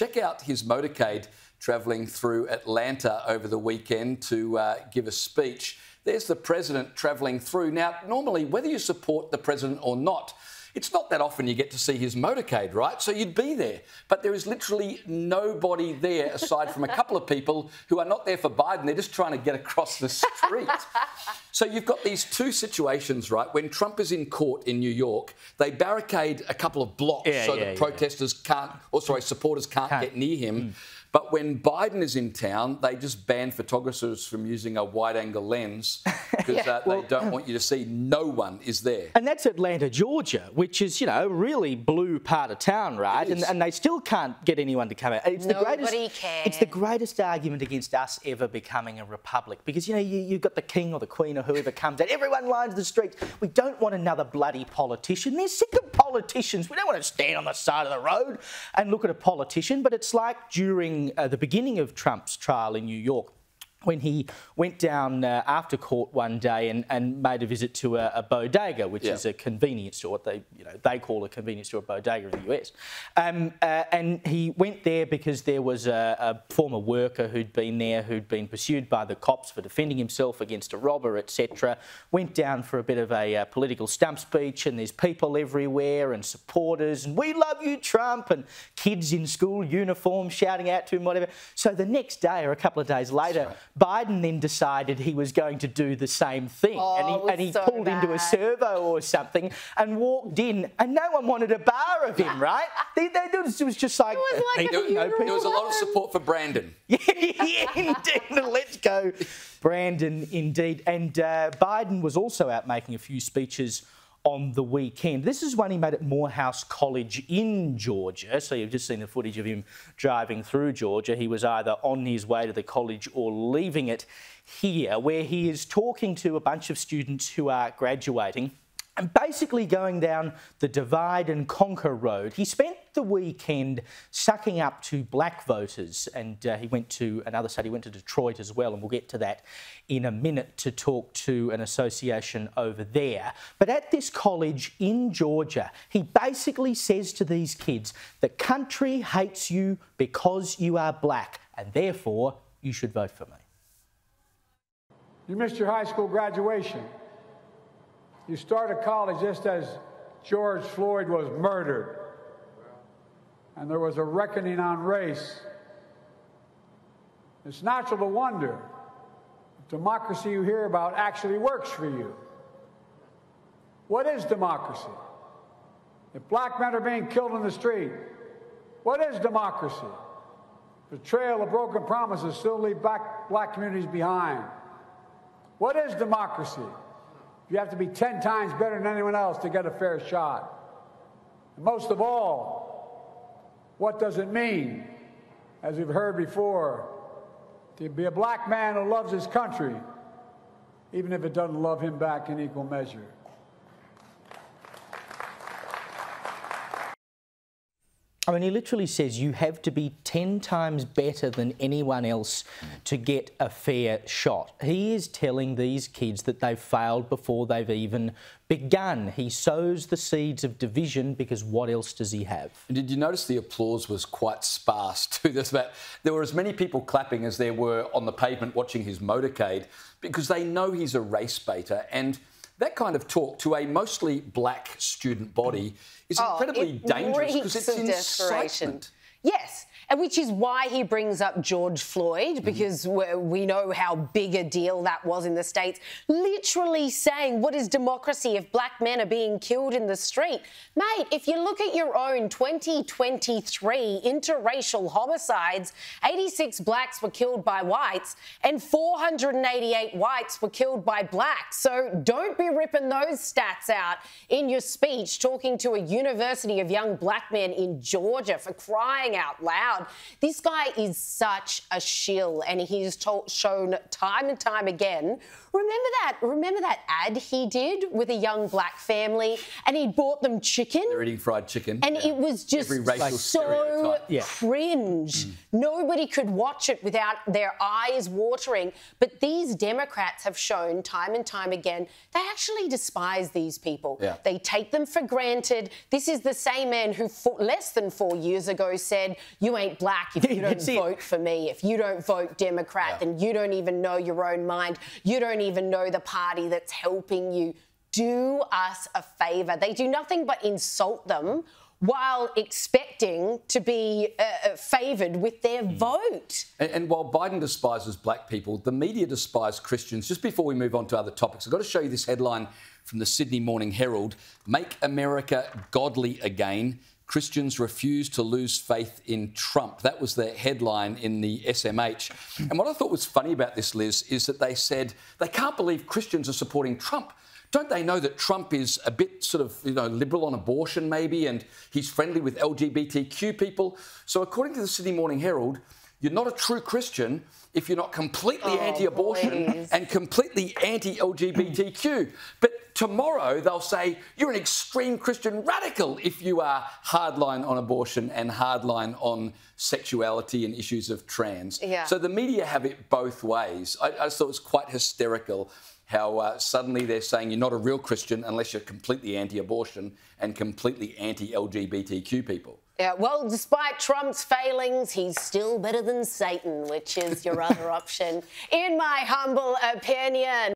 check out his motorcade travelling through Atlanta over the weekend to give a speech. There's the president travelling through. Now, normally, whether you support the president or not, it's not that often you get to see his motorcade, right? So you'd be there. But there is literally nobody there aside from a couple of people who are not there for Biden. They're just trying to get across the street. So you've got these two situations, right? When Trump is in court in New York, they barricade a couple of blocks so that protesters can't, or sorry, supporters can't get near him. But when Biden is in town, they just ban photographers from using a wide-angle lens because they don't want you to see. No one is there. And that's Atlanta, Georgia, which is, you know, a really blue part of town, right? And they still can't get anyone to come out. It's Nobody can. It's the greatest argument against us ever becoming a republic because, you know, you've got the king or the queen or whoever comes out. Everyone lines the streets. We don't want another bloody politician. They're sick of politicians. We don't want to stand on the side of the road and look at a politician. But it's like during the beginning of Trump's trial in New York, when he went down after court one day and made a visit to a bodega, which is a convenience store, what they call a convenience store, a bodega in the US. And he went there because there was a former worker who'd been there, who'd been pursued by the cops for defending himself against a robber, etc. Went down for a bit of a political stump speech, and there's people everywhere and supporters, and we love you, Trump, and kids in school uniforms shouting out to him, whatever. So the next day or a couple of days later, Biden then decided he was going to do the same thing. And he pulled into a servo or something and walked in, and no one wanted a bar of him, right? It was just like... There was a lot of support for Brandon. Yeah, indeed. Let's go, Brandon, indeed. And Biden was also out making a few speeches on the weekend. This is one he made at Morehouse College in Georgia. So you've just seen the footage of him driving through Georgia. He was either on his way to the college or leaving it here, where he is talking to a bunch of students who are graduating and basically going down the divide and conquer road. He spent the weekend sucking up to black voters, and he went to another state. He went to Detroit as well, and we'll get to that in a minute to talk to an association over there. But at this college in Georgia, he basically says to these kids, the country hates you because you are black, and therefore you should vote for me. You missed your high school graduation. You started college just as George Floyd was murdered. And there was a reckoning on race. It's natural to wonder if democracy you hear about actually works for you. What is democracy? If black men are being killed in the street, what is democracy? The trail of broken promises still leave black communities behind. What is democracy? You have to be 10 times better than anyone else to get a fair shot. And most of all, what does it mean, as we've heard before, to be a black man who loves his country, even if it doesn't love him back in equal measure? I mean, he literally says you have to be 10 times better than anyone else to get a fair shot. He is telling these kids that they've failed before they've even begun. He sows the seeds of division because what else does he have? Did you notice the applause was quite sparse to this? There were as many people clapping as there were on the pavement watching his motorcade because they know he's a race baiter, and that kind of talk to a mostly black student body is incredibly dangerous because it's incitement. Yes, and which is why he brings up George Floyd, because we know how big a deal that was in the States. Literally saying, what is democracy if black men are being killed in the street? Mate, if you look at your own 2023 interracial homicides, 86 blacks were killed by whites and 488 whites were killed by blacks. So don't be ripping those stats out in your speech talking to a university of young black men in Georgia, for crying out loud. This guy is such a shill, and he's shown time and time again. Remember that ad he did with a young black family, and he bought them chicken? They're eating fried chicken. And it was just so cringe. Nobody could watch it without their eyes watering. But these Democrats have shown time and time again they actually despise these people. They take them for granted. This is the same man who less than 4 years ago said, you ain't ain't black if you don't vote for me. If you don't vote Democrat, then you don't even know your own mind. You don't even know the party that's helping you. Do us a favour. They do nothing but insult them while expecting to be favoured with their vote. And while Biden despises black people, the media despise Christians. Just before we move on to other topics, I've got to show you this headline from the Sydney Morning Herald. Make America godly again. Christians refuse to lose faith in Trump. That was the headline in the SMH. And what I thought was funny about this, Liz, is that they said they can't believe Christians are supporting Trump. Don't they know that Trump is a bit sort of, liberal on abortion maybe, and he's friendly with LGBTQ people? So according to the Sydney Morning Herald, you're not a true Christian if you're not completely anti-abortion and completely anti-LGBTQ. But tomorrow they'll say you're an extreme Christian radical if you are hardline on abortion and hardline on sexuality and issues of trans. Yeah. So the media have it both ways. I just thought it was quite hysterical how suddenly they're saying you're not a real Christian unless you're completely anti-abortion and completely anti-LGBTQ people. Yeah, well, despite Trump's failings, he's still better than Satan, which is your other option, in my humble opinion.